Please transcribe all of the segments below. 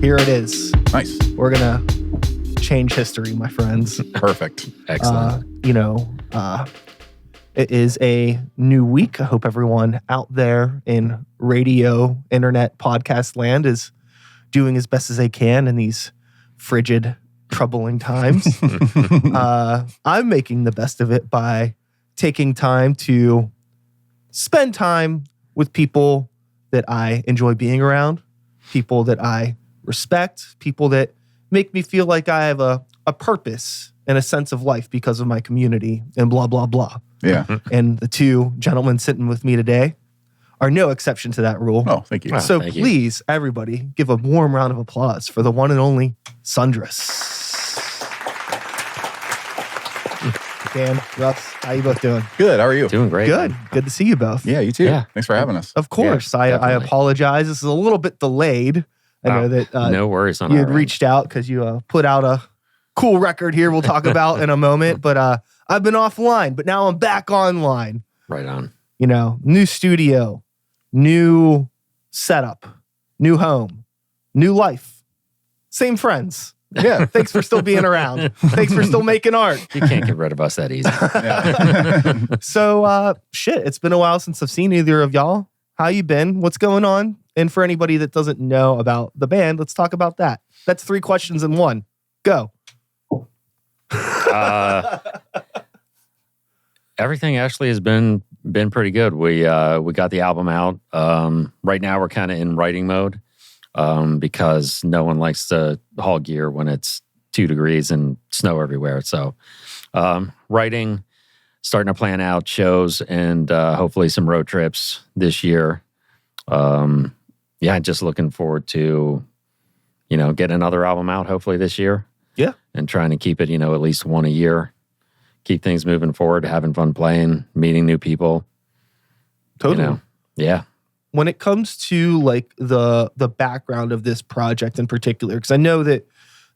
Here it is. Nice. We're going to change history, my friends. Perfect. Excellent. It is a new week. I hope everyone out there in radio, internet, podcast land is doing as best as they can in these frigid, troubling times. I'm making the best of it by taking time to spend time with people that I enjoy being around, people that I respect, people that make me feel like I have a purpose and a sense of life because of my community and blah, blah, blah. Yeah. And the two gentlemen sitting with me today are no exception to that rule. Oh, thank you. So thank you. please, everybody, give a warm round of applause for the one and only Sundras. Dan, Russ, how you both doing? Good. How are you? Doing great. Good. man. Good to see you both. Yeah, you too. Yeah. Thanks for having us. Of course. Yeah, I definitely. apologize. This is a little bit delayed. I know that No worries on you our had end. reached out because you put out a cool record here we'll talk about in a moment. But I've been offline, but now I'm back online. Right on. You know, new studio, new setup, new home, new life, same friends. Yeah. Thanks for still being around. Thanks for still making art. You can't get rid of us that easy. Yeah. So, it's been a while since I've seen either of y'all. How you been? What's going on? And for anybody that doesn't know about the band, let's talk about that. That's 3 questions in one. Go. Everything actually has been pretty good. We got the album out. Right now we're kind of in writing mode because no one likes to haul gear when it's 2 degrees and snow everywhere. So writing, starting to plan out shows and hopefully some road trips this year. Just looking forward to, getting another album out hopefully this year. Yeah. And trying to keep it, at least one a year. Keep things moving forward, having fun playing, meeting new people. Totally. Yeah. When it comes to like the background of this project in particular, because I know that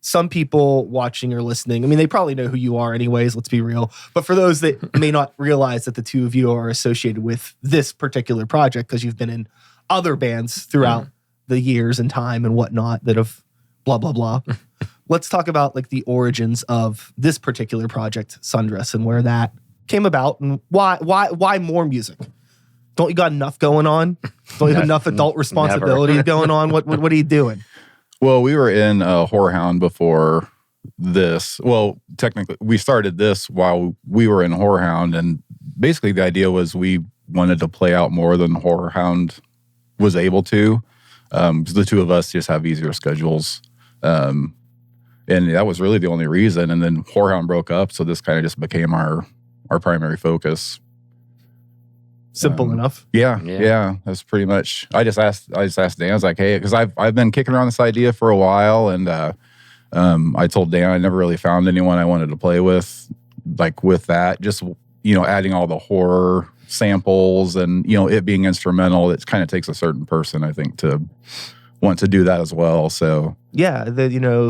some people watching or listening, I mean, they probably know who you are anyways, let's be real. But for those that may not realize that the two of you are associated with this particular project because you've been in other bands throughout the years and time and whatnot that have blah, blah, blah. Let's talk about like the origins of this particular project, Sundras, and where that came about and why more music? Don't you got enough going on? Don't you have enough adult responsibilities going on? What are you doing? Well, we were in Whorehound before this. Well, technically, we started this while we were in Whorehound, and basically the idea was we wanted to play out more than Whorehound was able to. The two of us just have easier schedules. And that was really the only reason. And then Whorehound broke up, so this kind of just became our primary focus. Simple enough. Yeah. That's pretty much. I just asked Dan. I was like, hey, because I've been kicking around this idea for a while, and I told Dan I never really found anyone I wanted to play with, like with that. Just adding all the horror samples and it being instrumental. It kind of takes a certain person, I think, to want to do that as well. So yeah,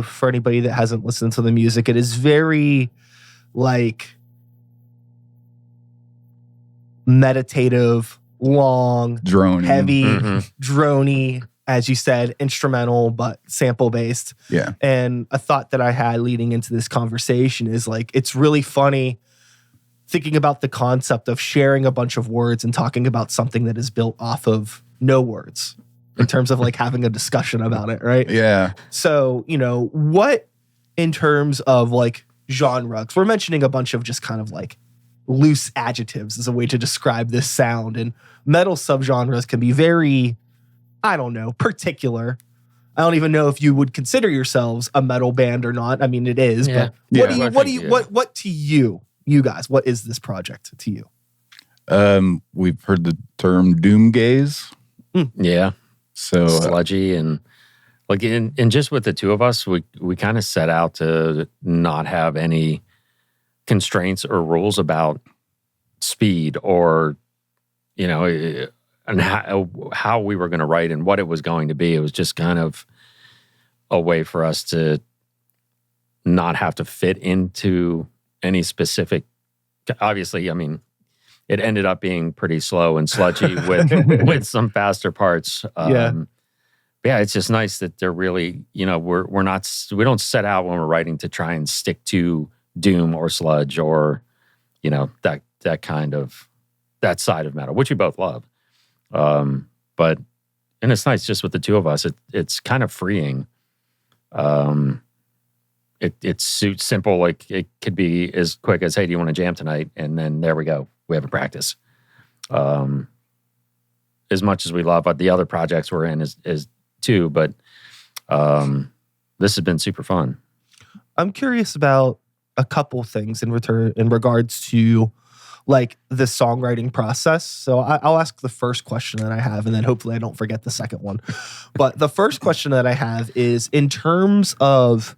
for anybody that hasn't listened to the music, it is very like meditative, long, droning, heavy, droney, as you said, instrumental, but sample based. Yeah. And a thought that I had leading into this conversation is like, it's really funny thinking about the concept of sharing a bunch of words and talking about something that is built off of no words in terms of like having a discussion about it, right? Yeah. So, what in terms of like genre, 'cause we're mentioning a bunch of just kind of like loose adjectives as a way to describe this sound, and metal subgenres can be very, I don't know, particular. I don't even know if you would consider yourselves a metal band or not. I mean, it is, Yeah. but Yeah. what to you guys, what is this project to you? We've heard the term doom gaze. Yeah. So Sludgy and like and just with the two of us, we kind of set out to not have any constraints or rules about speed or and how we were going to write and what it was going to be. It was just kind of a way for us to not have to fit into any specific. Obviously, I mean, it ended up being pretty slow and sludgy with some faster parts. yeah, it's just nice that they're really, we don't set out when we're writing to try and stick to doom or sludge or, that kind of, that side of metal, which we both love. But it's nice just with the two of us. It's kind of freeing. It's simple. Like it could be as quick as, hey, do you want to jam tonight? And then there we go. We have a practice. As much as we love the other projects we're in is too, but this has been super fun. I'm curious about a couple things in regards to like the songwriting process. So I'll ask the first question that I have, and then hopefully I don't forget the second one. But the first question that I have is in terms of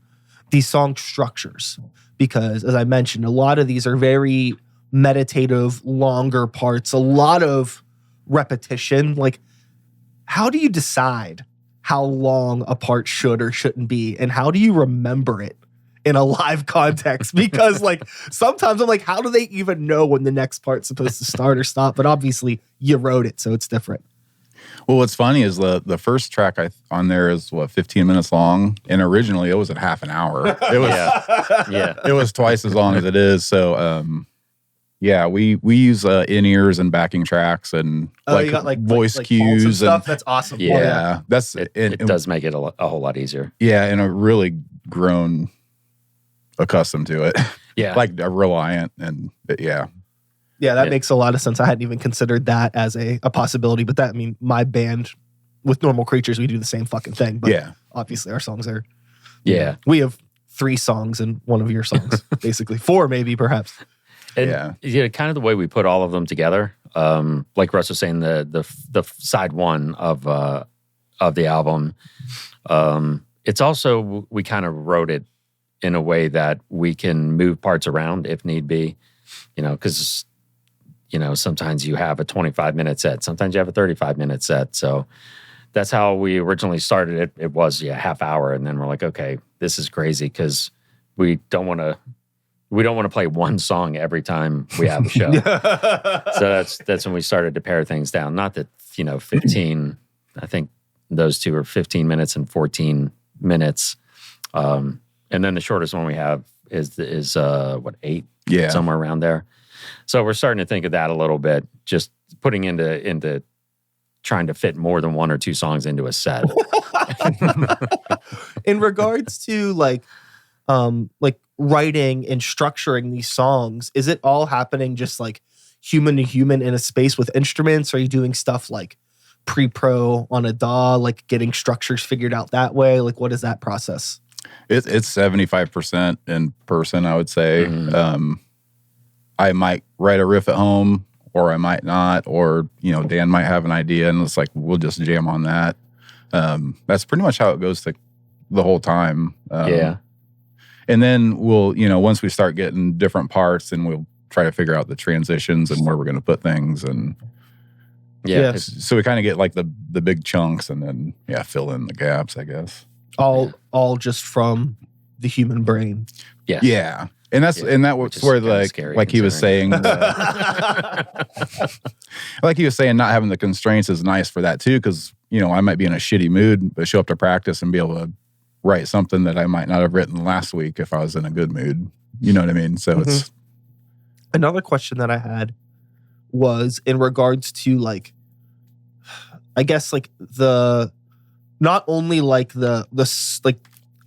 these song structures, because as I mentioned, a lot of these are very meditative, longer parts, a lot of repetition. Like, how do you decide how long a part should or shouldn't be? And how do you remember it in a live context? Because like sometimes I'm like, how do they even know when the next part's supposed to start or stop? But obviously you wrote it, so it's different. Well, what's funny is the first track on there is 15 minutes long, and originally it was at half an hour. It was it was twice as long as it is. So we use in-ears and backing tracks and you got voice like cues and stuff. That's awesome. Yeah, that's it does make it a whole lot easier. Yeah, and I've really grown accustomed to it. Yeah, like reliant and Yeah, that makes a lot of sense. I hadn't even considered that as a possibility, but my band with Normal Creatures, we do the same fucking thing. But obviously our songs are, we have 3 songs in one of your songs, basically 4 maybe perhaps. And kind of the way we put all of them together, like Russ was saying, the side one of the album, it's also, we kind of wrote it in a way that we can move parts around if need be, because sometimes you have a 25-minute set, sometimes you have a 35-minute set. So that's how we originally started it. It was half hour, and then we're like, okay, this is crazy because we don't want to play one song every time we have a show. So that's when we started to pare things down. Not that 15. I think those two are 15 minutes and 14 minutes. And then the shortest one we have is 8? Yeah, somewhere around there. So we're starting to think of that a little bit, just putting into trying to fit more than 1 or 2 songs into a set. In regards to like writing and structuring these songs, is it all happening just like human to human in a space with instruments? Are you doing stuff like pre-pro on a DAW, like getting structures figured out that way? Like, what is that process? It's 75% in person, I would say. Mm-hmm. I might write a riff at home, or I might not, or Dan might have an idea, and it's like we'll just jam on that. That's pretty much how it goes the whole time. And then we'll, once we start getting different parts, then we'll try to figure out the transitions and where we're going to put things, and so we kind of get like the big chunks, and then fill in the gaps, I guess. All just from the human brain. Yeah. And that's where like he was saying, like he was saying, not having the constraints is nice for that too, because I might be in a shitty mood, but show up to practice and be able to write something that I might not have written last week if I was in a good mood. You know what I mean? So it's another question that I had was in regards to like, I guess like not only like the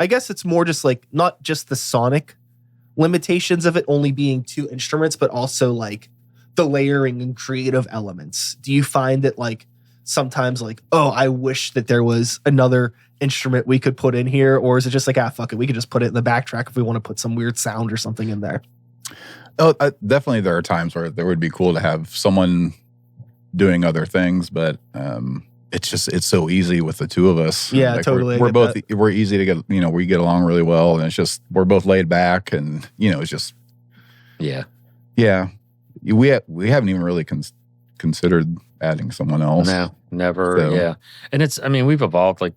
I guess it's more just like not just the sonic limitations of it only being 2 instruments, but also like the layering and creative elements. Do you find that like sometimes like, oh, I wish that there was another instrument we could put in here? Or is it just like, fuck it, we could just put it in the backtrack if we want to put some weird sound or something in there? Oh, definitely there are times where it would be cool to have someone doing other things, but it's so easy with the two of us. Yeah, like totally. We're easy to get, we get along really well, and it's just, we're both laid back, and it's just, we haven't even really considered adding someone else. No, never. So. And we've evolved, like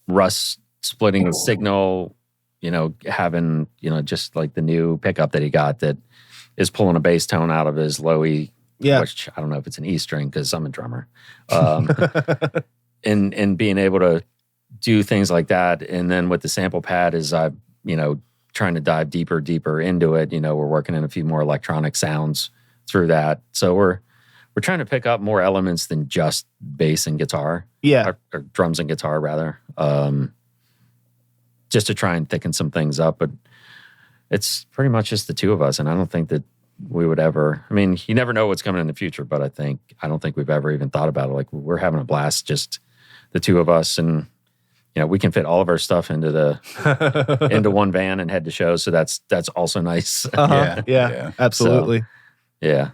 Russ splitting the signal, having, just like the new pickup that he got that is pulling a bass tone out of his low E. Yeah. Which I don't know if it's an E string because I'm a drummer. and being able to do things like that. And then with the sample pad is trying to dive deeper into it. We're working in a few more electronic sounds through that. So we're trying to pick up more elements than just bass and guitar. Yeah. Or drums and guitar rather. Just to try and thicken some things up. But it's pretty much just the two of us. And I don't think that we would ever, you never know what's coming in the future, but I don't think we've ever even thought about it. Like we're having a blast, just the two of us, and we can fit all of our stuff into into one van and head to shows. So that's also nice. Yeah, absolutely. So, yeah.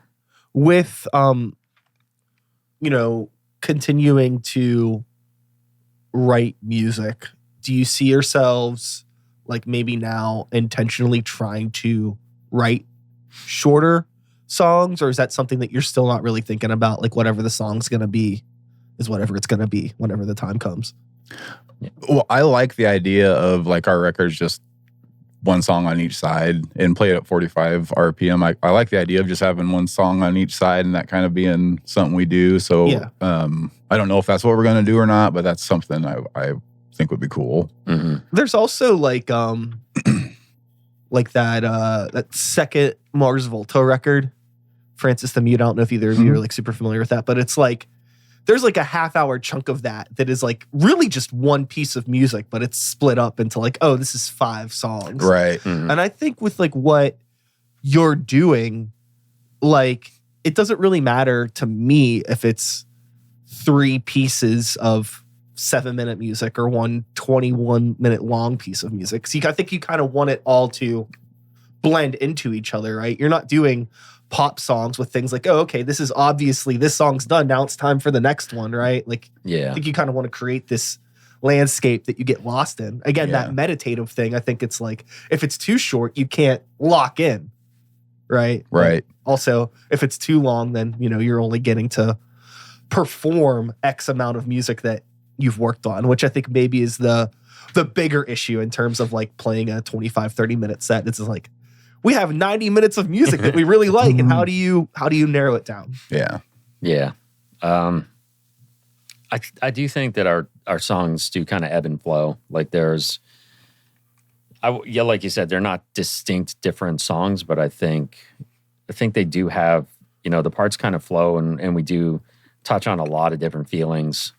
With continuing to write music, do you see yourselves like maybe now intentionally trying to write shorter songs, or is that something that you're still not really thinking about? Like whatever the song's going to be is whatever it's going to be whenever the time comes. Well, I like the idea of like our records just one song on each side and play it at 45 RPM. I like the idea of just having one song on each side and that kind of being something we do. So I don't know if that's what we're going to do or not, but that's something I think would be cool. Mm-hmm. There's also like like that second Mars Volta record, Francis the Mute. I don't know if either of you are like super familiar with that, but it's like there's like a half-hour chunk of that is like really just one piece of music, but it's split up into like, oh, this is 5 songs. Right. Mm-hmm. And I think with like what you're doing, like it doesn't really matter to me if it's 3 pieces of 7-minute music or one 21-minute long piece of music. So I think you kind of want it all to blend into each other, right? You're not doing pop songs with things like, oh, okay, this is obviously this song's done. Now it's time for the next one, right? Like, I think you kind of want to create this landscape that you get lost in. Again, that meditative thing. I think it's like if it's too short, you can't lock in, right? Right. But also, if it's too long, then you're only getting to perform X amount of music that you've worked on, which I think maybe is the bigger issue in terms of like playing a 25-30 minute set. It's like we have 90 minutes of music that we really like, and how do you narrow it down? Yeah. I do think that our songs do kind of ebb and flow. Like there's, like you said, they're not distinct different songs, but I think they do have, the parts kind of flow, and we do touch on a lot of different feelings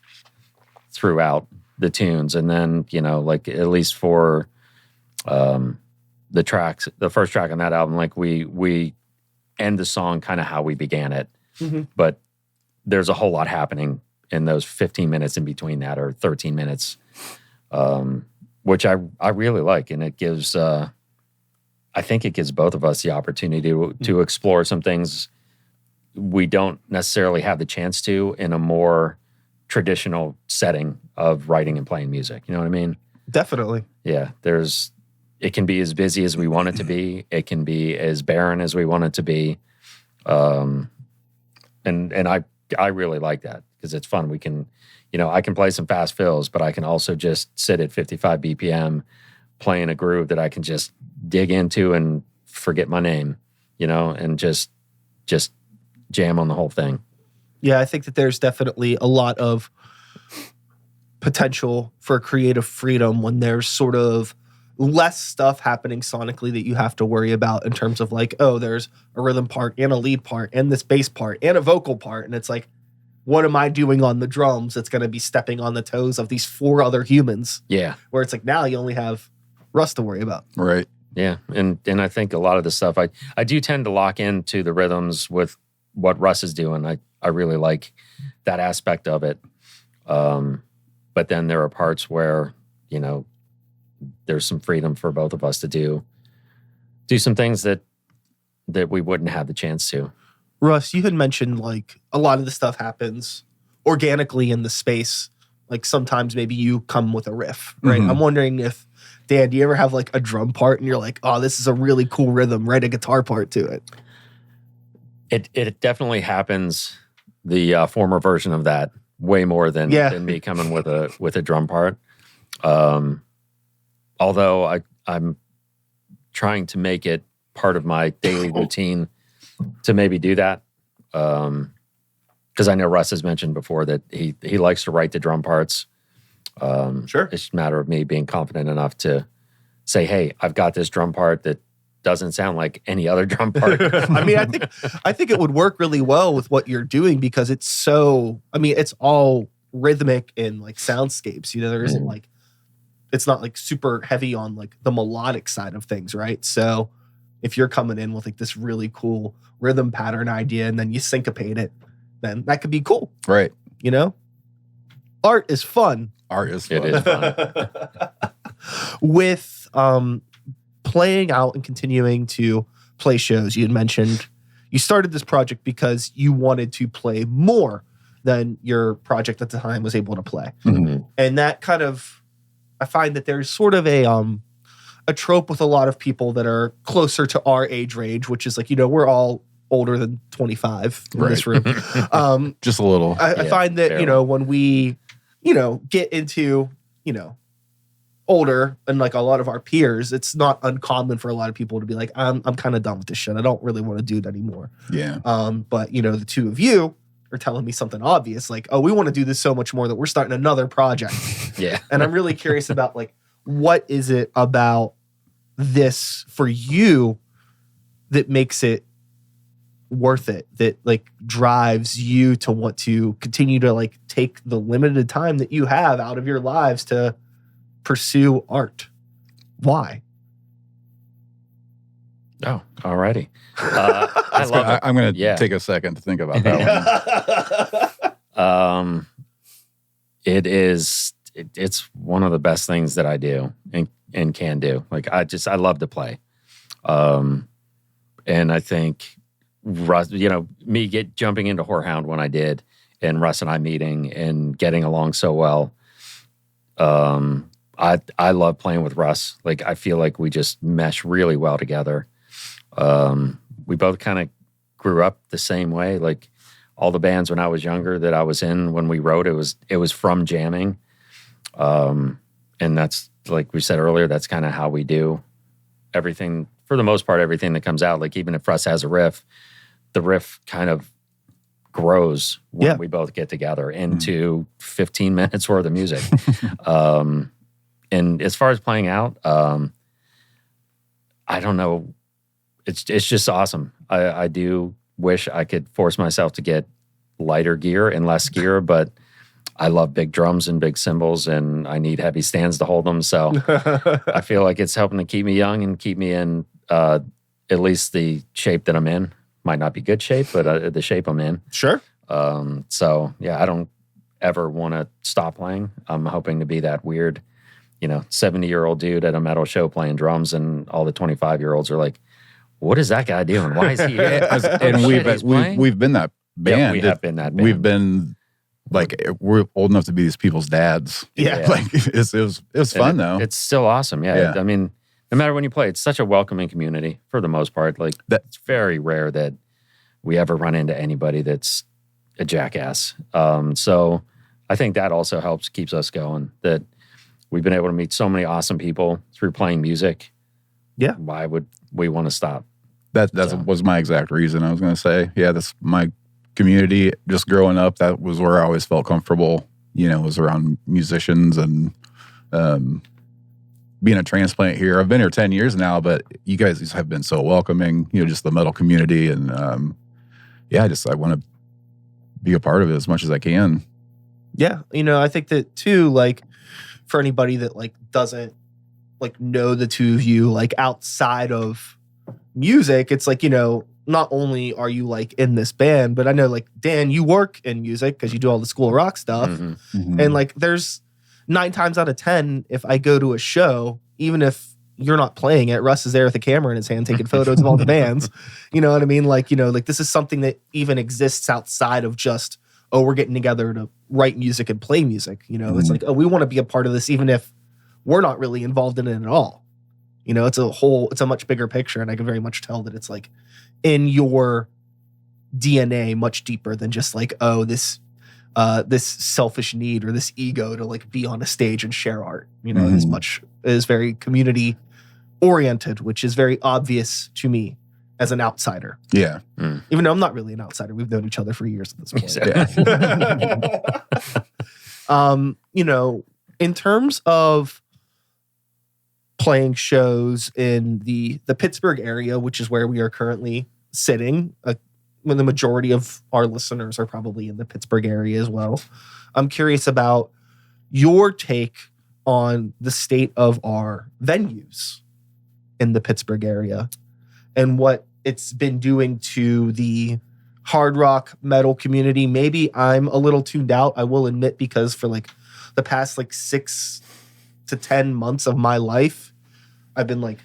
throughout the tunes. And then, like at least for the tracks, the first track on that album, like we end the song kind of how we began it. Mm-hmm. But there's a whole lot happening in those 15 minutes in between that, or 13 minutes, which I really like. And it gives, I think it gives both of us the opportunity to explore some things we don't necessarily have the chance to in a more traditional setting of writing and playing music. You know what I mean? Definitely. Yeah. It can be as busy as we want it to be. It can be as barren as we want it to be. And I really like that because it's fun. We can, I can play some fast fills, but I can also just sit at 55 BPM playing a groove that I can just dig into and forget my name, and just jam on the whole thing. Yeah, I think that there's definitely a lot of potential for creative freedom when there's sort of less stuff happening sonically that you have to worry about in terms of like, oh, there's a rhythm part and a lead part and this bass part and a vocal part. And it's like, what am I doing on the drums that's going to be stepping on the toes of these 4 other humans? Yeah. Where it's like now you only have Russ to worry about. Right. Yeah. And I think a lot of the stuff, I do tend to lock into the rhythms with what Russ is doing. I really like that aspect of it. But then there are parts where, there's some freedom for both of us to do some things that we wouldn't have the chance to. Russ, you had mentioned like a lot of the stuff happens organically in the space. Like sometimes maybe you come with a riff, right? Mm-hmm. I'm wondering if, Dan, do you ever have like a drum part and you're like, oh, this is a really cool rhythm, write a guitar part to it? It definitely happens, the former version of that, way more than me coming with a drum part. Although I'm trying to make it part of my daily routine to maybe do that. because I know Russ has mentioned before that he likes to write the drum parts. Sure. It's just a matter of me being confident enough to say, hey, I've got this drum part that doesn't sound like any other drum part. I mean, I think it would work really well with what you're doing because it's so, I mean, it's all rhythmic and like soundscapes, you know, there isn't like, it's not like super heavy on like the melodic side of things, right? So if you're coming in with like this really cool rhythm pattern idea and then you syncopate it, then that could be cool. Right. You know? Art is fun. Art is fun. It is fun. With playing out and continuing to play shows, you had mentioned you started this project because you wanted to play more than your project at the time was able to play. Mhm. And that kind of, I find that there's sort of a trope with a lot of people that are closer to our age range, which is like, you know, we're all older than 25 in this room. Just a little. I find that, you know, when we, you know, get into, you know, older and like a lot of our peers, it's not uncommon for a lot of people to be like, I'm kind of done with this shit. I don't really want to do it anymore. Yeah. But, you know, the two of you are telling me something obvious, like, oh, we want to do this so much more that we're starting another project. Yeah. And I'm really curious about like, what is it about this for you that makes it worth it, that like drives you to want to continue to like take the limited time that you have out of your lives to pursue art? Why? Oh, alrighty. I love it. I'm going to Yeah. take a second to think about that one. It's one of the best things that I do and can do. Like I love to play. And I think Russ, you know, me jumping into Whorehound when I did, and Russ and I meeting and getting along so well. I love playing with Russ. Like I feel like we just mesh really well together. We both kind of grew up the same way. Like all the bands when I was younger that I was in when we wrote, it was from jamming. And that's, like we said earlier, that's kind of how we do everything. For the most part, everything that comes out, like even if Russ has a riff, the riff kind of grows when we both get together into 15 minutes worth of music. And as far as playing out, I don't know. It's just awesome. I do wish I could force myself to get lighter gear and less gear, but I love big drums and big cymbals, and I need heavy stands to hold them. So I feel like it's helping to keep me young and keep me in at least the shape that I'm in. Might not be good shape, but the shape I'm in. Sure. So yeah, I don't ever want to stop playing. I'm hoping to be that weird, 70-year-old dude at a metal show playing drums, and all the 25-year-olds are like, "What is that guy doing? Why is he here?" And we've been that band. Yeah, we have been that band. We've been like, we're old enough to be these people's dads. Yeah. Like it was fun though. It's still awesome. Yeah. I mean, no matter when you play, it's such a welcoming community for the most part. Like it's very rare that we ever run into anybody that's a jackass. So I think that also keeps us going, that we've been able to meet so many awesome people through playing music. Yeah. Why would we want to stop? That was my exact reason. I was going to say, that's my community. Just growing up, that was where I always felt comfortable, was around musicians, and being a transplant here. I've been here 10 years now, but you guys have been so welcoming, just the metal community. And I want to be a part of it as much as I can. Yeah. I think that too, like for anybody that like doesn't like know the two of you, like outside of music, it's like, not only are you like in this band, but I know like Dan, you work in music because you do all the School of Rock stuff. Mm-hmm. Mm-hmm. And like there's 9 times out of 10, if I go to a show, even if you're not playing it, Russ is there with a camera in his hand taking photos of all the bands. You know what I mean? Like, like this is something that even exists outside of just, oh, we're getting together to write music and play music. It's like, oh, we want to be a part of this, even if we're not really involved in it at all. It's a much bigger picture. And I can very much tell that it's like in your DNA much deeper than just like, oh, this selfish need or this ego to like be on a stage and share art. It is very community oriented, which is very obvious to me. as an outsider. Yeah. Even though I'm not really an outsider. We've known each other for years at this point. You know, in terms of playing shows in the Pittsburgh area, which is where we are currently sitting, when the majority of our listeners are probably in the Pittsburgh area as well, I'm curious about your take on the state of our venues in the Pittsburgh area and what it's been doing to the hard rock metal community. Maybe I'm a little tuned out, I will admit, because for like the past like 6 to 10 months of my life, I've been like,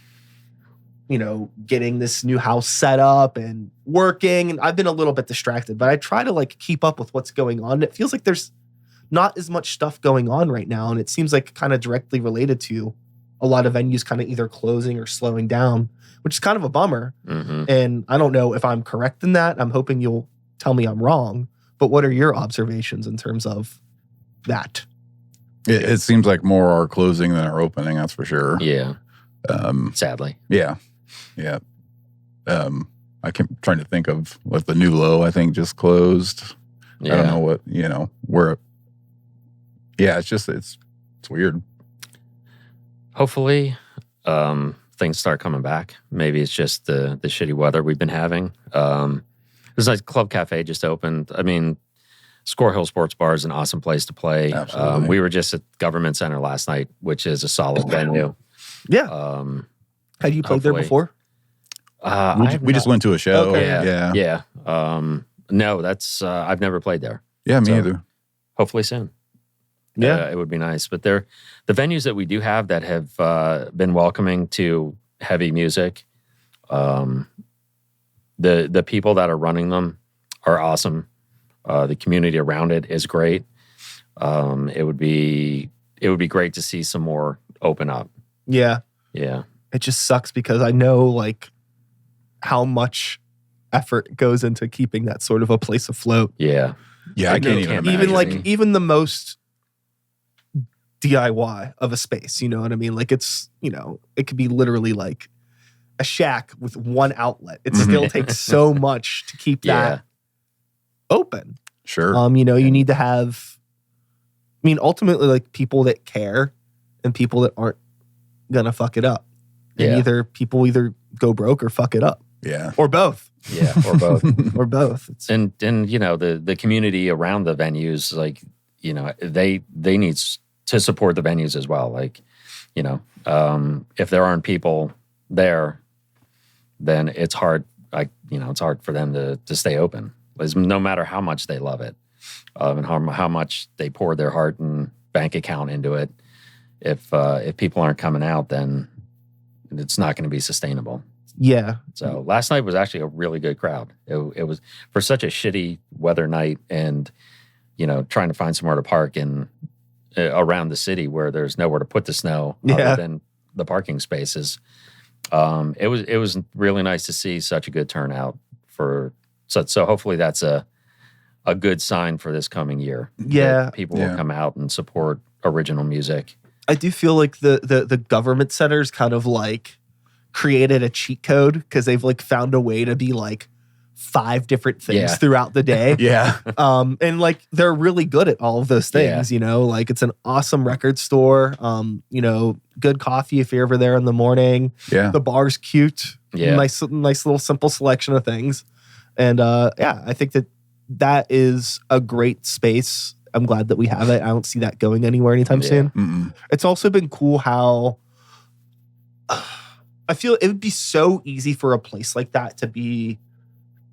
you know, getting this new house set up and working, and I've been a little bit distracted, but I try to like keep up with what's going on. It feels like there's not as much stuff going on right now, and it seems like kind of directly related to a lot of venues kind of either closing or slowing down, which is kind of a bummer. And I don't know if I'm correct in that. I'm hoping you'll tell me I'm wrong, but what are your observations in terms of that? It seems like more are closing than are opening, that's for sure. Yeah. Sadly. Yeah. Yeah. I keep trying to think of like the New Low, I think, just closed. Yeah. I don't know what, you know, where. Yeah, it's weird. Hopefully, things start coming back. Maybe it's just the shitty weather we've been having. There's like Club Cafe just opened. I mean, Score Hill Sports Bar is an awesome place to play. Absolutely. We were just at Government Center last night, which is a solid venue. Yeah. Had you played there before? We just went to a show. Okay. Yeah. No, that's I've never played there. Yeah, me So, either. Hopefully soon. Yeah. It would be nice. But the venues that we do have that have been welcoming to heavy music, the people that are running them are awesome. The community around it is great. It would be great to see some more open up. Yeah. Yeah. It just sucks because I know like how much effort goes into keeping that sort of a place afloat. Yeah. Yeah, I can't even imagine. Even like even the most DIY of a space, you know what I mean? Like it's, you know, it could be literally like a shack with one outlet. It still takes so much to keep that open. Sure. You know, you need to have, I mean, ultimately like people that care and people that aren't gonna fuck it up. And people either go broke or fuck it up. Yeah. Or both. Yeah. Or both. Or both. And you know, the community around the venues, like, you know, they need to support the venues as well. Like, you know, if there aren't people there, then it's hard. Like, you know, it's hard for them to stay open. No matter how much they love it, and how much they pour their heart and bank account into it. If people aren't coming out, then it's not going to be sustainable. Yeah. So last night was actually a really good crowd. It was for such a shitty weather night, and you know, trying to find somewhere to park in around the city where there's nowhere to put the snow other than the parking spaces. It was really nice to see such a good turnout for. So hopefully that's a good sign for this coming year. Yeah. People will come out and support original music. I do feel like the government centers kind of like created a cheat code because they've like found a way to be like 5 different things throughout the day. And like they're really good at all of those things, you know, like it's an awesome record store. You know, good coffee if you're ever there in the morning. Yeah. The bar's cute. Yeah. Nice little simple selection of things. And I think that is a great space. I'm glad that we have it. I don't see that going anywhere anytime soon. Mm-mm. It's also been cool how I feel it would be so easy for a place like that to be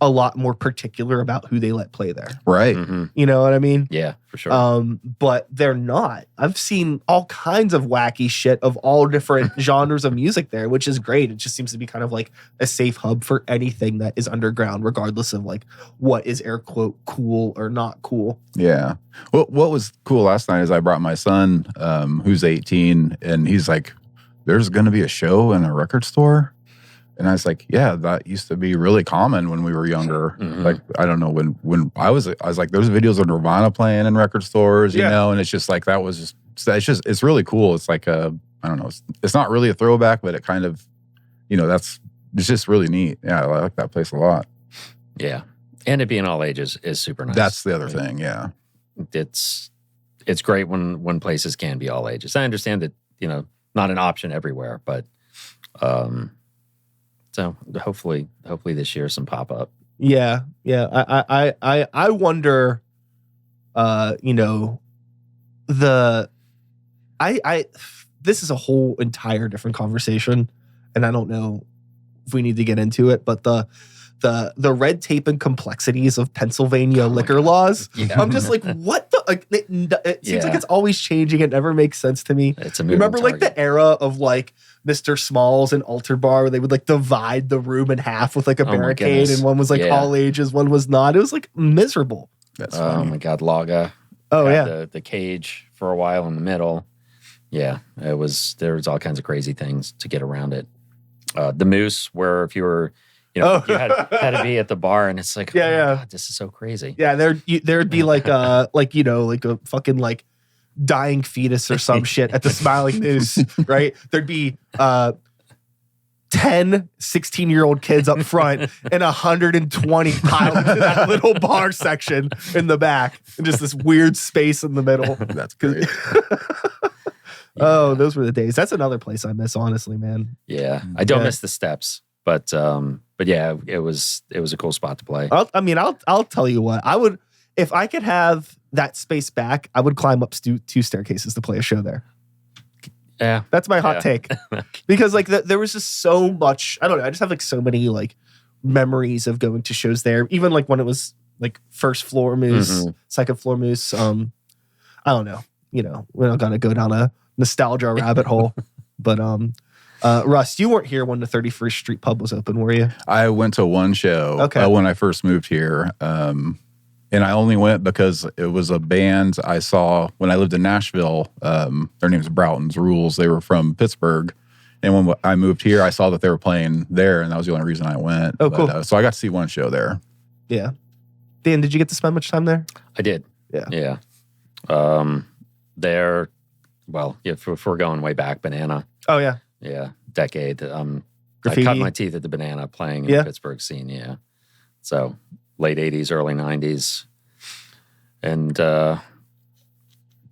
a lot more particular about who they let play there. Right. Mm-hmm. You know what I mean? Yeah, for sure. But they're not. I've seen all kinds of wacky shit of all different genres of music there, which is great. It just seems to be kind of like a safe hub for anything that is underground, regardless of like what is air quote cool or not cool. Yeah. Well, what was cool last night is I brought my son, who's 18, and he's like, there's going to be a show in a record store. And I was like, yeah, that used to be really common when we were younger. Mm-hmm. Like, I don't know, when I was like, there's videos of Nirvana playing in record stores, you know, and it's just like, it's really cool. It's like I don't know, it's not really a throwback, but it kind of, you know, that's it's just really neat. Yeah, I like that place a lot. Yeah. And it being all ages is super nice. That's the other thing. Yeah. It's great when places can be all ages. I understand that, not an option everywhere, but so hopefully this year some pop up. Yeah. I wonder, this is a whole entire different conversation, and I don't know if we need to get into it, but the red tape and complexities of Pennsylvania liquor laws. Yeah. I'm just like, what the? Like, it seems like it's always changing. It never makes sense to me. It's a moving Remember, like target. the era of like Mr. Smalls and Altar Bar, where they would like divide the room in half with like a Oh my barricade, goodness. and one was like Yeah. all ages, one was not. It was like miserable. That's Oh funny. my God, Laga. Oh Had yeah, the cage for a while in the middle. Yeah, there was all kinds of crazy things to get around it. The Moose, where if you were, you had to be at the bar, and it's like, Yeah, oh my yeah. God, this is so crazy. yeah. There'd be like like a fucking like dying fetus or some shit at the Smiling Moose, right? There'd be 10 16-year-old kids up front and 120 piled into that little bar section in the back, and just this weird space in the middle. That's great. Oh, those were the days. That's another place I miss, honestly, man. Yeah, I don't Yeah. miss the steps, but yeah, it was a cool spot to play. I'll tell you what, I would, if I could have that space back, I would climb up two staircases to play a show there. Yeah, That's my hot Yeah. take. Because like there was just so much, I don't know, I just have like so many like memories of going to shows there. Even like when it was like first floor Moose, Mhm. second floor Moose. I don't know. We're not gonna go down a nostalgia rabbit hole. But Russ, you weren't here when the 31st Street Pub was open, were you? I went to one show Okay. when I first moved here. And I only went because it was a band I saw when I lived in Nashville. Their name's Broughton's Rules. They were from Pittsburgh. And when I moved here, I saw that they were playing there, and that was the only reason I went. Oh, cool. So I got to see one show there. Yeah. Dan, did you get to spend much time there? I did. Yeah. There, well, if we're going way back, Banana. Oh yeah. Yeah, decade. I Graffiti. cut my teeth at the Banana playing in Yeah. the Pittsburgh scene. Yeah, so late '80s, early '90s, and the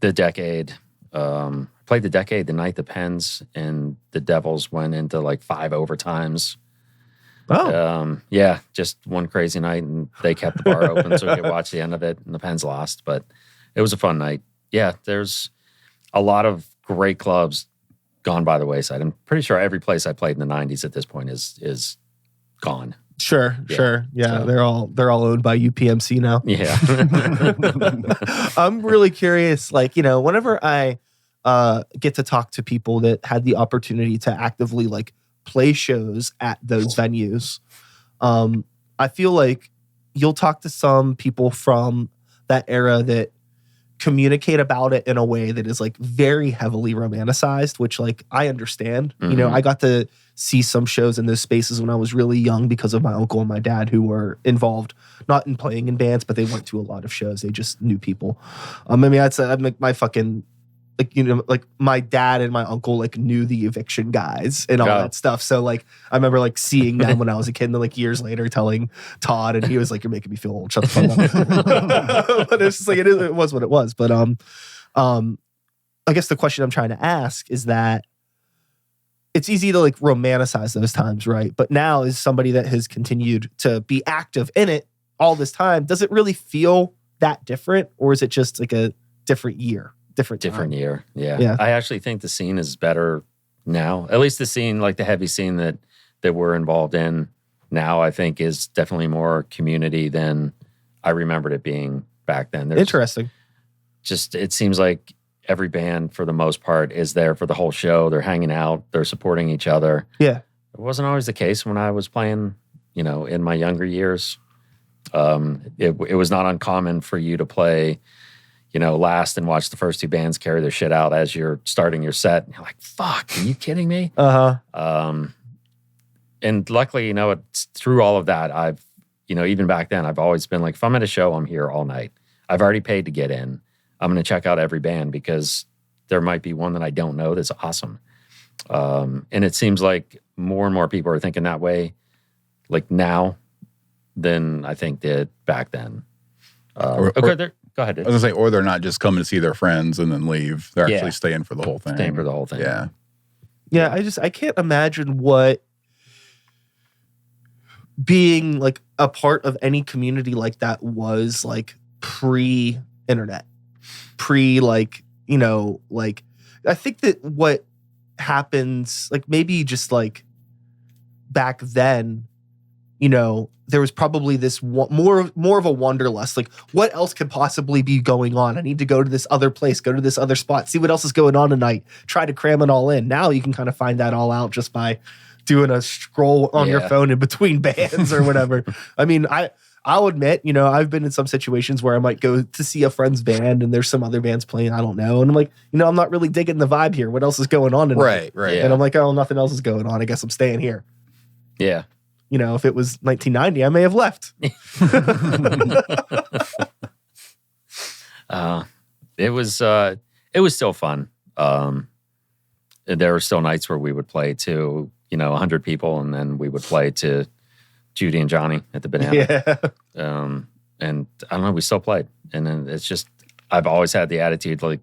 decade. Played the decade the night the Pens and the Devils went into like 5 overtimes. Oh. Yeah, just one crazy night, and they kept the bar open so we could watch the end of it. And the Pens lost, but it was a fun night. Yeah, there's a lot of great clubs gone by the wayside. I'm pretty sure every place I played in the '90s at this point is gone. Sure. Yeah, So- they're all owned by UPMC now. Yeah, I'm really curious. Like, whenever I get to talk to people that had the opportunity to actively like play shows at those venues, I feel like you'll talk to some people from that era that communicate about it in a way that is like very heavily romanticized, which like I understand. Mhm. I got to see some shows in those spaces when I was really young because of my uncle and my dad who were involved, not in playing in bands, but they went to a lot of shows. They just knew people. I'd make my fucking like my dad and my uncle like knew the eviction guys and all Yeah. that stuff. So like I remember like seeing them when I was a kid, and then like years later telling Todd, and he was like, "You're making me feel old. Shut the fuck up." But it's just like it was what it was. But I guess the question I'm trying to ask is that it's easy to like romanticize those times, right? But now, as somebody that has continued to be active in it all this time, does it really feel that different, or is it just like a different year? Different time? year. Yeah. Yeah. I actually think the scene is better now. At least the scene, like the heavy scene that we're involved in now, I think is definitely more community than I remembered it being back then. There's Interesting. just, it seems like every band for the most part is there for the whole show. They're hanging out, they're supporting each other. Yeah. It wasn't always the case when I was playing, in my younger years. It was not uncommon for you to play, last and watch the first 2 bands carry their shit out as you're starting your set. And you're like, fuck, are you kidding me? And luckily, it's through all of that, I've, even back then, I've always been like, if I'm at a show, I'm here all night. I've already paid to get in. I'm going to check out every band because there might be one that I don't know that's awesome. And it seems like more and more people are thinking that way, like now, than I think did back then. Go ahead. Dude. I was gonna say, or they're not just coming to see their friends and then leave. They're actually staying for the whole thing. Staying for the whole thing. Yeah. Yeah, I can't imagine what being like a part of any community like that was like pre-internet. Like, you know, like I think that what happens, like maybe just like back then, you know, there was probably this more of a wanderlust. Like, what else could possibly be going on? I need to go to this other place, go to this other spot, see what else is going on tonight, try to cram it all in. Now you can kind of find that all out just by doing a scroll on your phone in between bands or whatever. I mean, I'll admit, you know, I've been in some situations where I might go to see a friend's band and there's some other bands playing, I don't know. And I'm like, you know, I'm not really digging the vibe here. What else is going on tonight? Right. Yeah. And I'm like, oh, nothing else is going on. I guess I'm staying here. Yeah. You know, if it was 1990, I may have left. It was still fun. There were still nights where we would play to, you know, 100 people, and then we would play to Judy and Johnny at the Banana. Yeah. And I don't know, we still played. And then it's just, I've always had the attitude, like,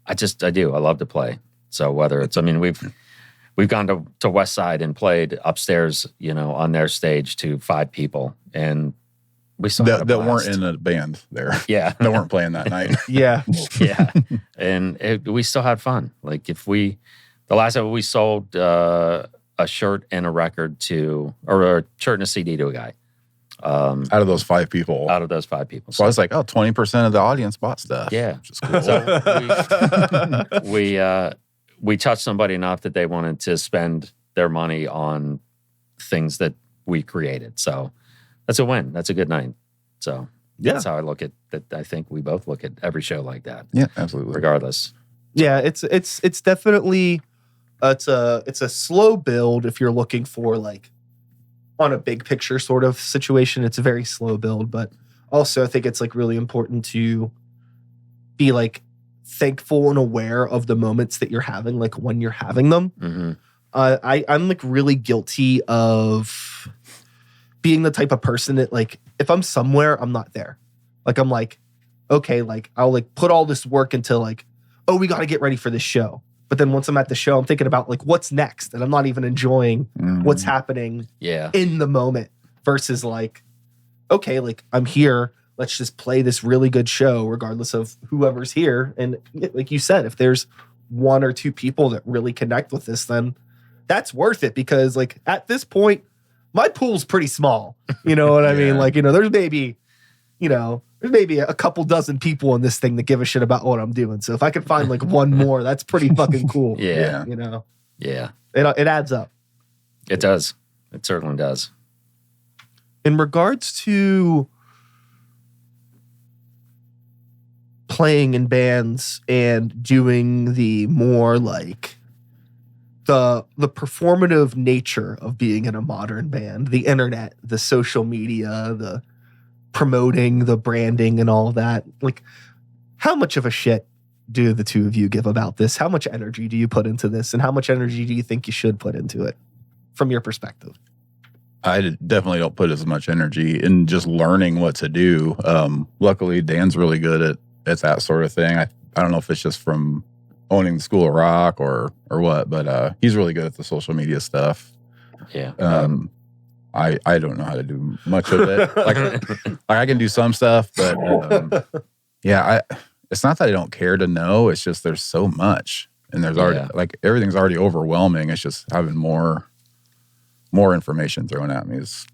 I love to play. So whether it's, I mean, we've gone to West Side and played upstairs, you know, on their stage to 5 people, and we still had a that blast. weren't in a band there. Yeah. That weren't playing that night. Yeah. Yeah. And we still had fun. Like the last time we sold a shirt and a record or a shirt and a CD to a guy. Out of those 5 people. Out of those 5 people. So I was like, 20% of the audience bought stuff. Yeah. Which is cool. So we touched somebody enough that they wanted to spend their money on things that we created. So that's a win. That's a good night. So that's how I look at that. I think we both look at every show like that. Yeah, absolutely. Regardless. Yeah, it's definitely it's a slow build if you're looking for like on a big picture sort of situation. It's a very slow build, but also I think it's like really important to be like thankful and aware of the moments that you're having, like when you're having them. Mm-hmm. I'm like really guilty of being the type of person that like, if I'm somewhere, I'm not there. Like, I'm like, okay, like I'll like put all this work into like, oh, we got to get ready for this show. But then once I'm at the show, I'm thinking about like what's next, and I'm not even enjoying what's happening in the moment versus like, okay, like I'm here. Let's just play this really good show regardless of whoever's here. And like you said, if there's 1 or 2 people that really connect with this, then that's worth it, because like at this point, my pool's pretty small. You know what I mean? Like, you know, there's maybe a couple dozen people in this thing that give a shit about what I'm doing. So if I could find like 1 more, that's pretty fucking cool. Yeah. You know? Yeah. It adds up. It does. It certainly does. In regards to playing in bands and doing the more like the performative nature of being in a modern band, the internet, the social media, the promoting, the branding and all of that, like how much of a shit do the 2 of you give about this? How much energy do you put into this, and how much energy do you think you should put into it from your perspective? I definitely don't put as much energy in just learning what to do. Luckily, Dan's really good at that sort of thing. I don't know if it's just from owning the School of Rock or what, but he's really good at the social media stuff. Yeah. I don't know how to do much of it. Like I can do some stuff, but it's not that I don't care to know. It's just there's so much, and there's already like everything's already overwhelming. It's just having more information thrown at me is.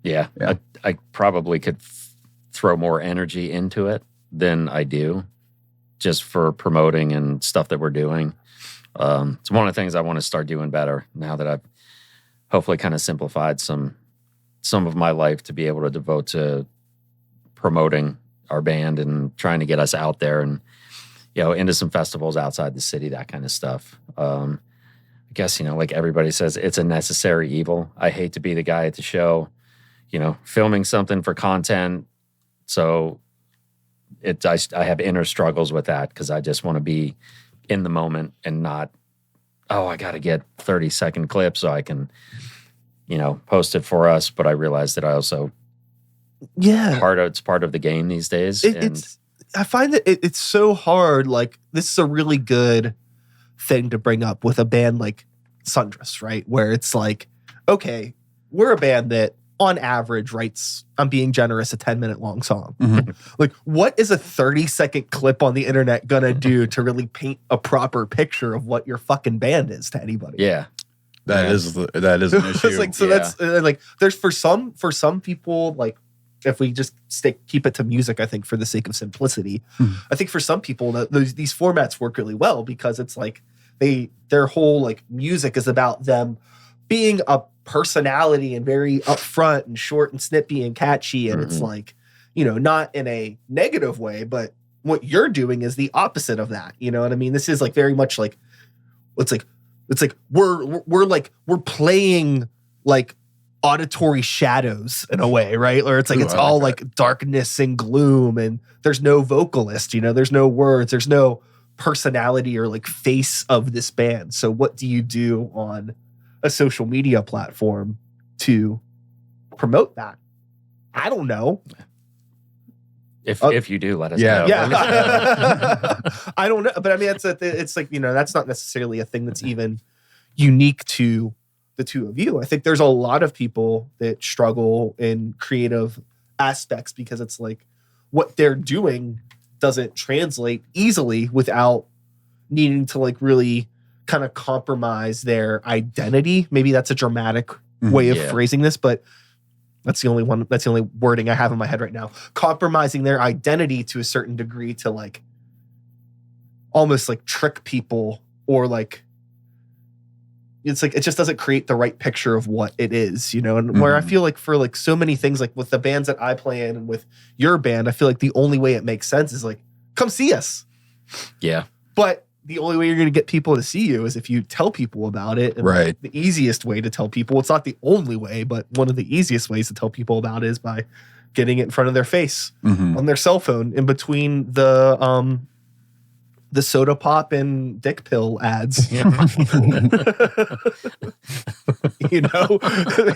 Yeah. I probably could throw more energy into it than I do, just for promoting and stuff that we're doing. It's one of the things I want to start doing better now that I've hopefully kind of simplified some of my life to be able to devote to promoting our band and trying to get us out there and, you know, into some festivals outside the city, that kind of stuff. I guess, you know, like everybody says, it's a necessary evil. I hate to be the guy at the show, you know, filming something for content. So I have inner struggles with that, because I just want to be in the moment and not oh, I got to get 30-second clips so I can, post it for us. But I realized that I also it's part of the game these days. I find that it's so hard. Like, this is a really good thing to bring up with a band like Sundras, right? Where it's like, okay, we're a band that on average writes, I'm being generous, a 10-minute long song. Mm-hmm. Like, what is a 30-second clip on the internet gonna do to really paint a proper picture of what your fucking band is to anybody? Yeah. That is an issue. It's like, so that's like, there's for some people, like, if we just keep it to music, I think for the sake of simplicity, I think for some people these formats work really well because it's like their whole like music is about them being a personality and very upfront and short and snippy and catchy. And it's like, not in a negative way, but what you're doing is the opposite of that. You know what I mean? This is like very much like, it's like we're playing like auditory shadows in a way, right? Or it's like, it's all like darkness and gloom, and there's no vocalist, there's no words, there's no personality or like face of this band. So what do you do on a social media platform to promote that? I don't know. If you do, let us know. Yeah. I don't know. But I mean, it's like, that's not necessarily a thing that's even unique to the two of you. I think there's a lot of people that struggle in creative aspects because it's like what they're doing doesn't translate easily without needing to like really kind of compromise their identity. Maybe that's a dramatic way of phrasing this, but that's the only wording I have in my head right now. Compromising their identity to a certain degree to like almost like trick people, or like it's like it just doesn't create the right picture of what it is, and where I feel like for like so many things, like with the bands that I play in and with your band, I feel like the only way it makes sense is like, come see us. Yeah. But the only way you're going to get people to see you is if you tell people about it. And right. The easiest way to tell people, it's not the only way, but one of the easiest ways to tell people about it is by getting it in front of their face on their cell phone in between the soda pop and dick pill ads. Yeah.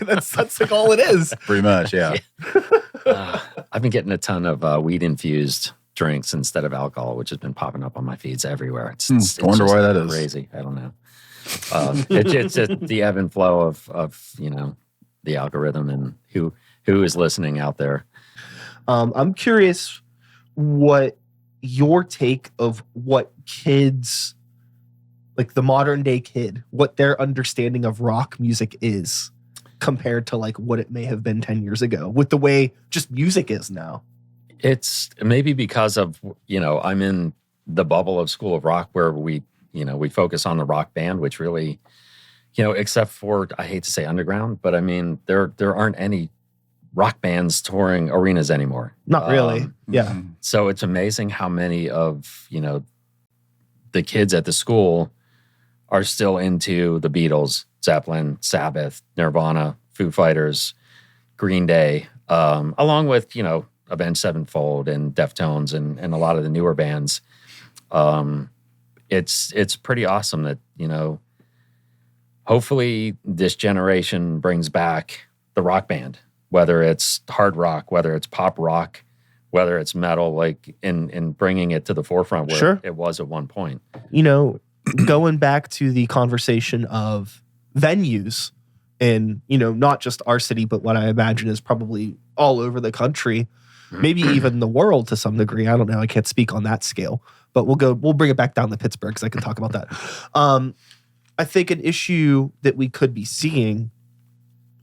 That's like all it is. Pretty much, yeah. I've been getting a ton of weed infused drinks instead of alcohol, which has been popping up on my feeds everywhere. It's wonder why that is. Crazy. I don't know. It's the ebb and flow of the algorithm and who is listening out there. I'm curious what your take of what kids, like the modern day kid, what their understanding of rock music is compared to like what it may have been 10 years ago with the way just music is now. It's maybe because of, I'm in the bubble of School of Rock where we focus on the rock band, which really, except for, I hate to say underground, but I mean, there aren't any rock bands touring arenas anymore. Not really. Yeah. So it's amazing how many of, the kids at the school are still into the Beatles, Zeppelin, Sabbath, Nirvana, Foo Fighters, Green Day, along with, Avenged Sevenfold and Deftones and a lot of the newer bands. It's pretty awesome that, hopefully this generation brings back the rock band, whether it's hard rock, whether it's pop rock, whether it's metal, like in bringing it to the forefront where it was at one point. Going back to the conversation of venues in, not just our city, but what I imagine is probably all over the country, maybe even the world to some degree. I don't know. I can't speak on that scale, but we'll bring it back down to Pittsburgh because I can talk about that. I think an issue that we could be seeing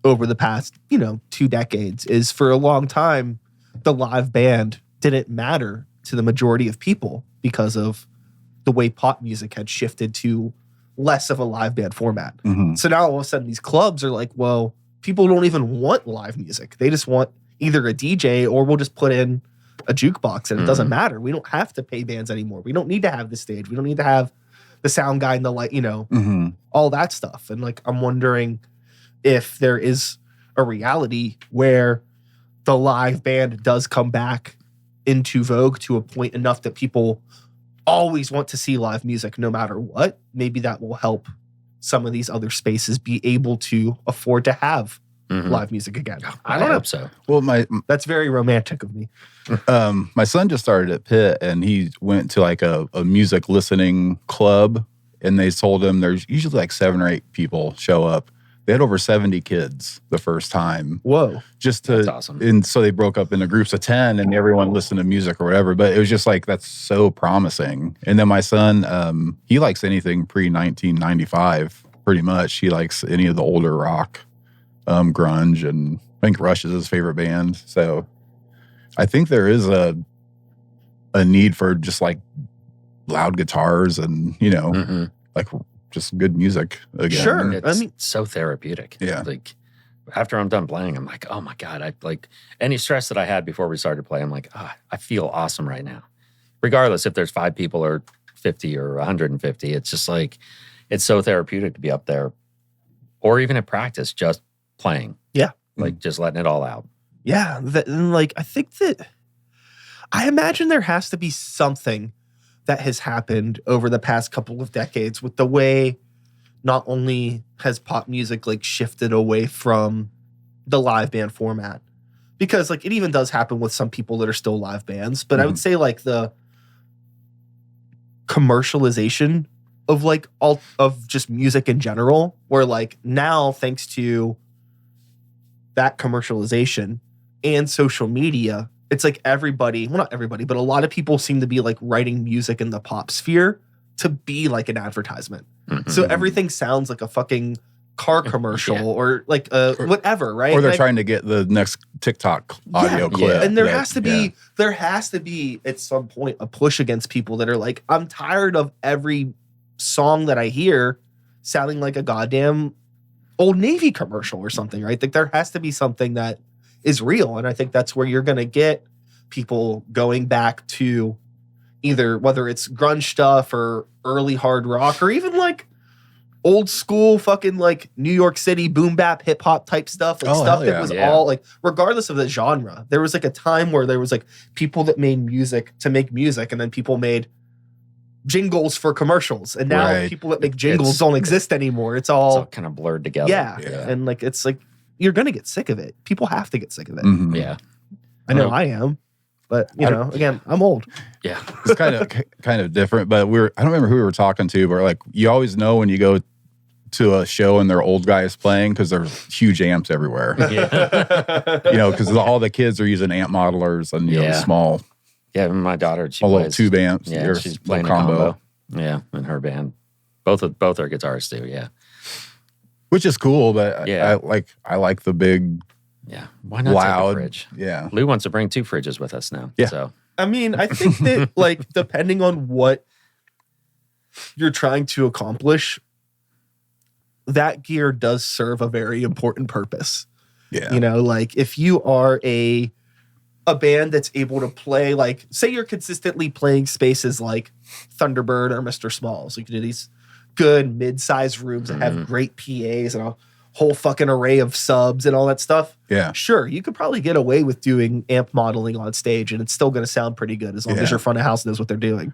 over the past, 2 decades is for a long time, the live band didn't matter to the majority of people because of the way pop music had shifted to less of a live band format. So now all of a sudden these clubs are like, well, people don't even want live music. They just want either a DJ or we'll just put in a jukebox and it doesn't matter. We don't have to pay bands anymore. We don't need to have the stage. We don't need to have the sound guy and the light, all that stuff. And like, I'm wondering if there is a reality where the live band does come back into vogue to a point enough that people always want to see live music no matter what. Maybe that will help some of these other spaces be able to afford to have live music again. I don't hope so. Well, That's very romantic of me. my son just started at Pitt, and he went to like a music listening club, and they told him there's usually like 7 or 8 people show up. They had over 70 kids the first time. Whoa. That's awesome. And so they broke up into groups of 10 and everyone listened to music or whatever. But it was just like, that's so promising. And then my son, he likes anything pre-1995, pretty much. He likes any of the older rock, grunge, and I think Rush is his favorite band. So I think there is a need for just like loud guitars and, like just good music again. Sure. It's so therapeutic. Yeah. Like after I'm done playing, I'm like, oh my God, I like any stress that I had before we started playing. I'm like, I feel awesome right now. Regardless if there's 5 people or 50 or 150, it's just like, it's so therapeutic to be up there or even at practice, just playing. Yeah. Like just letting it all out. Yeah. And like, I imagine there has to be something that has happened over the past couple of decades with the way not only has pop music like shifted away from the live band format, because like it even does happen with some people that are still live bands, but I would say like the commercialization of like all of just music in general, where like now thanks to that commercialization and social media, it's like everybody, well, not everybody, but a lot of people seem to be like writing music in the pop sphere to be like an advertisement. So everything sounds like a fucking car commercial or like whatever, right? Or they're trying to get the next TikTok audio clip. And there has to be at some point a push against people that are like, I'm tired of every song that I hear sounding like a goddamn Old Navy commercial or something, right? Like there has to be something that is real. And I think that's where you're going to get people going back to either whether it's grunge stuff or early hard rock or even like old school fucking like New York City boom bap hip hop type stuff, like stuff that was all like, regardless of the genre, there was like a time where there was like people that made music to make music and then people made jingles for commercials. And now people that make jingles don't exist anymore. It's all kind of blurred together. Yeah. And like, it's like, you're going to get sick of it. People have to get sick of it. Yeah. I know I am, but again, I'm old. Yeah. It's kind of different, but I don't remember who we were talking to, but like, you always know when you go to a show and there are old guys playing because there's huge amps everywhere. Because all the kids are using amp modelers and, small. Yeah. My daughter, she little tube amps. Yeah. She's playing a combo. Yeah. In her band. Both our guitarists do. Yeah. Which is cool, but I like the big, why not loud take a fridge? Yeah, Lou wants to bring 2 fridges with us now. Yeah, so I mean, I think that like depending on what you're trying to accomplish, that gear does serve a very important purpose. Yeah, like if you are a band that's able to play, like say you're consistently playing spaces like Thunderbird or Mr. Smalls, you can do these good mid-sized rooms that have great PAs and a whole fucking array of subs and all that stuff. Yeah. Sure, you could probably get away with doing amp modeling on stage and it's still going to sound pretty good as long as your front of house knows what they're doing.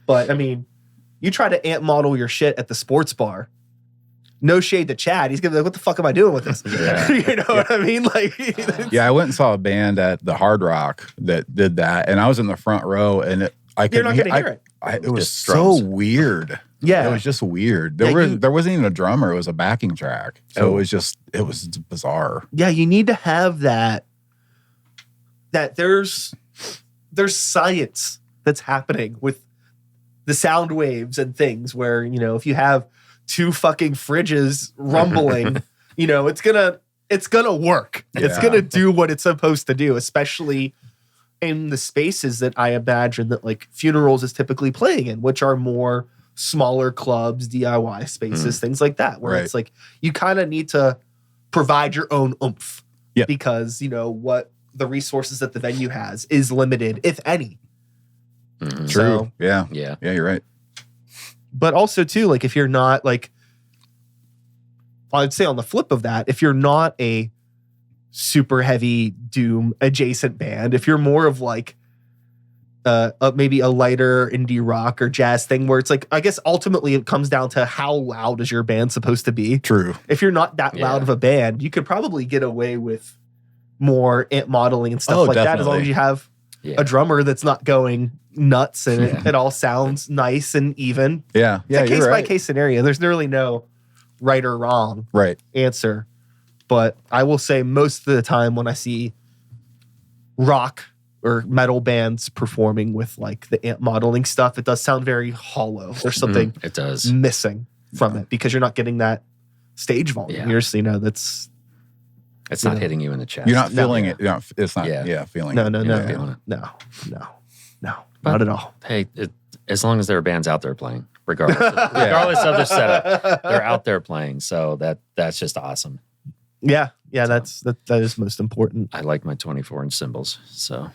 But I mean, you try to amp model your shit at the sports bar, no shade to Chad. He's going to be like, what the fuck am I doing with this? You know what I mean? Like, I went and saw a band at the Hard Rock that did that. And I was in the front row and you're not going to hear it. It was so weird. Yeah. It was just weird. There wasn't even a drummer. It was a backing track. So it was bizarre. Yeah, you need to have that there's science that's happening with the sound waves and things where, if you have 2 fucking fridges rumbling, it's gonna work. Yeah. It's gonna do what it's supposed to do, especially in the spaces that I imagine that like Funerals is typically playing in, which are more smaller clubs, DIY spaces, things like that, where it's like you kind of need to provide your own oomph because what the resources that the venue has is limited, if any. True. So, yeah, you're right. But also too, like if you're not like, I'd say on the flip of that, if you're not a super heavy doom adjacent band, if you're more of like maybe a lighter indie rock or jazz thing where it's like, I guess ultimately it comes down to how loud is your band supposed to be. True. If you're not that loud of a band, you could probably get away with more amp modeling and stuff that, as long as you have a drummer that's not going nuts and it all sounds nice and even. Yeah. It's a case by case scenario. There's really no right or wrong answer. But I will say most of the time when I see rock or metal bands performing with like the amp modeling stuff, it does sound very hollow. There's something it does missing from it because you're not getting that stage volume. Yeah. You're just, it's not hitting you in the chest. You're not feeling it. It's not feeling no, it. no, feeling it. no, not at all. Hey, as long as there are bands out there playing, regardless of their setup, they're out there playing. So that's just awesome. Yeah, that is most important. I like my 24-inch cymbals. So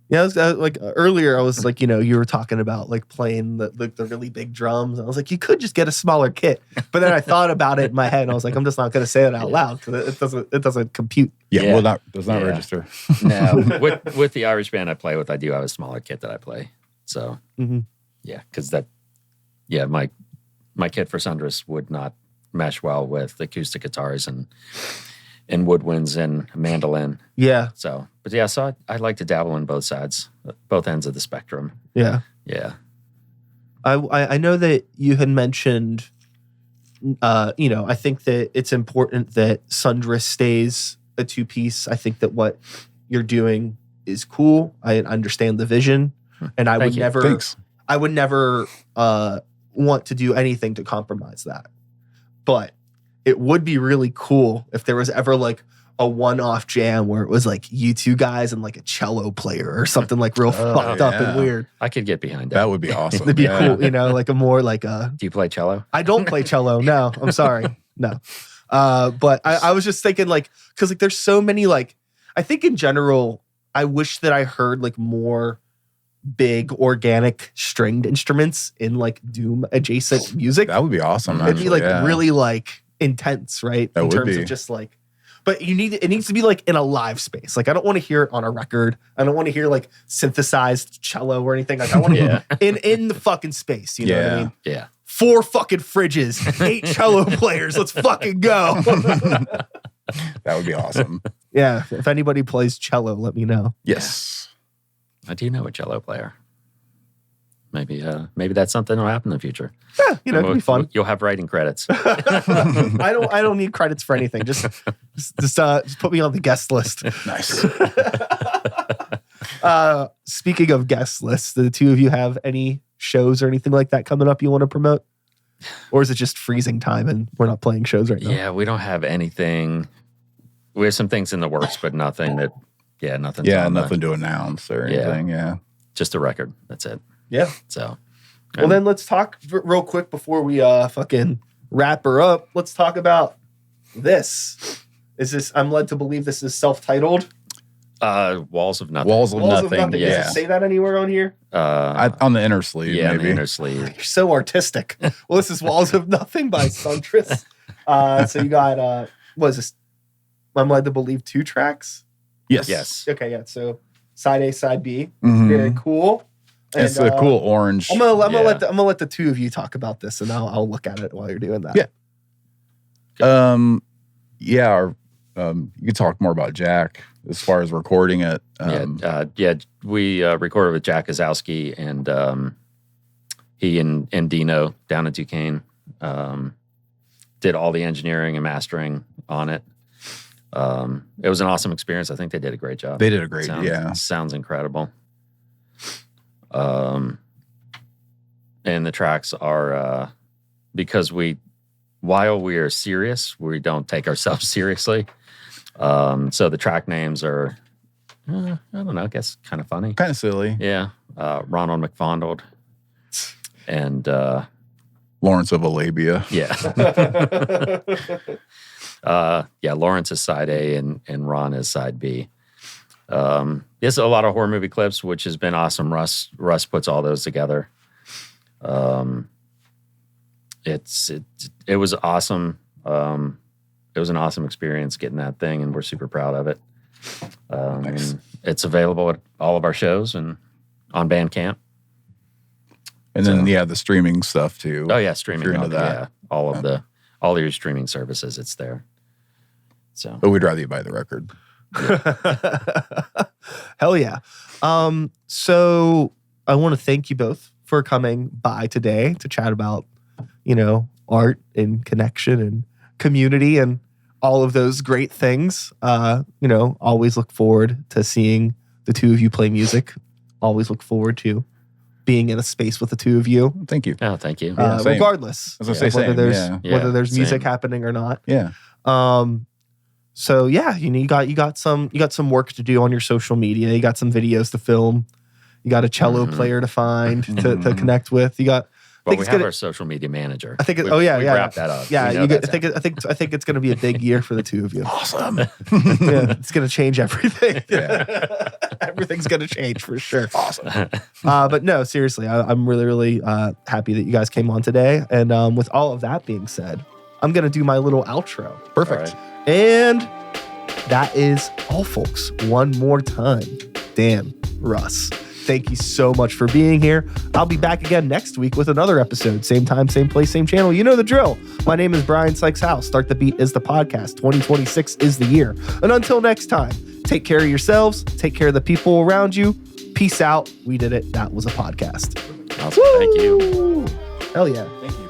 yeah, I was, like earlier, I was like, you were talking about like playing the really big drums. I was like, you could just get a smaller kit, but then I thought about it in my head, and I was like, I'm just not going to say it out loud because it doesn't compute. Yeah, well, does not register. No, with the Irish band I play with, I do have a smaller kit that I play. So because my kit for Sundras would not mesh well with acoustic guitars and woodwinds and mandolin. Yeah. So I like to dabble in both sides, both ends of the spectrum. Yeah. Yeah. I know that you had mentioned, I think that it's important that Sundras stays a two-piece. I think that what you're doing is cool. I understand the vision, and I would never want to do anything to compromise that. But it would be really cool if there was ever like a one-off jam where it was like you two guys and like a cello player or something like real fucked up and weird. I could get behind that. That would be awesome. It'd be cool, like a more like a... Do you play cello? I don't play cello. No, I'm sorry. No. But I was just thinking like, because like there's so many like, I think in general, I wish that I heard like more big organic stringed instruments in like Doom adjacent music. That would be awesome. It'd be like really like intense, right? That in would terms be. of just like, but it needs to be like in a live space. Like I don't want to hear it on a record. I don't want to hear like synthesized cello or anything. Like I want to in the fucking space. You know what I mean? Yeah. 4 fucking fridges, 8 cello players. Let's fucking go. That would be awesome. Yeah. If anybody plays cello, let me know. Yes. I do know a cello player. Maybe that's something that'll happen in the future. Yeah, it'll be fun. You'll have writing credits. I don't need credits for anything. Just put me on the guest list. Nice. Speaking of guest lists, do the two of you have any shows or anything like that coming up you want to promote? Or is it just freezing time and we're not playing shows right now? Yeah, we don't have anything. We have some things in the works, but nothing that, nothing. Yeah, nothing to announce or anything. Yeah. Just a record. That's it. Yeah. So. Well, then let's talk real quick before we fucking wrap her up. Let's talk about this. I'm led to believe this is self-titled. Walls of Nothing. Walls of Nothing. Does it say that anywhere on here? On the inner sleeve, yeah, maybe. the inner sleeve. You're so artistic. Well, this is Walls of Nothing by Sundras. So you got, what is this? I'm led to believe 2 tracks? Yes. Okay, yeah. So side A, side B. Mm-hmm. Very cool. And, It's a cool orange. I'm gonna let the two of you talk about this, and I'll look at it while you're doing that. Yeah. You could talk more about Jack as far as recording it. We recorded with Jack Kozowski, and he and Dino down at Duquesne did all the engineering and mastering on it. It was an awesome experience. I think they did a great job. They did a great job. Sounds incredible. And the tracks are because while we are serious, we don't take ourselves seriously. So the track names are, I don't know, I guess kind of funny. Kind of silly. Yeah. Ronald McFondled and Lawrence of Arabia. Yeah. Lawrence is side A and Ron is side B. Yes, a lot of horror movie clips, which has been awesome. Russ puts all those together. It was awesome. It was an awesome experience getting that thing, and we're super proud of it. Nice. it's available at all of our shows and on Bandcamp. And then the streaming stuff too. Oh yeah, streaming. If you're into that. Yeah, all your streaming services, it's there. So, But we'd rather you buy the record. Hell yeah. So I want to thank you both for coming by today to chat about, art and connection and community and all of those great things. Always look forward to seeing the two of you play music. Always look forward to being in a space with the two of you. Thank you. oh, thank you. Regardless, I was gonna say whether same, there's whether there's music same. happening or not. Yeah. So yeah, you got some work to do on your social media. You got some videos to film. You got a cello player to find to connect with. You got. Well, we have our social media manager. I think. We wrap that up. Yeah, We know I that's think it's going to be a big year for the two of you. Awesome. Yeah, it's going to change everything. Yeah. Everything's going to change for sure. Awesome. But no, seriously, I'm really, really happy that you guys came on today. And with all of that being said, I'm going to do my little outro. Perfect. All right. And that is all, folks. One more time. Dan, Russ, thank you so much for being here. I'll be back again next week with another episode. Same time, same place, same channel. You know the drill. My name is Brian Sykes House. Start the Beat is the podcast. 2026 is the year. And until next time, take care of yourselves. Take care of the people around you. Peace out. We did it. That was a podcast. Awesome. Thank you. Hell yeah. Thank you.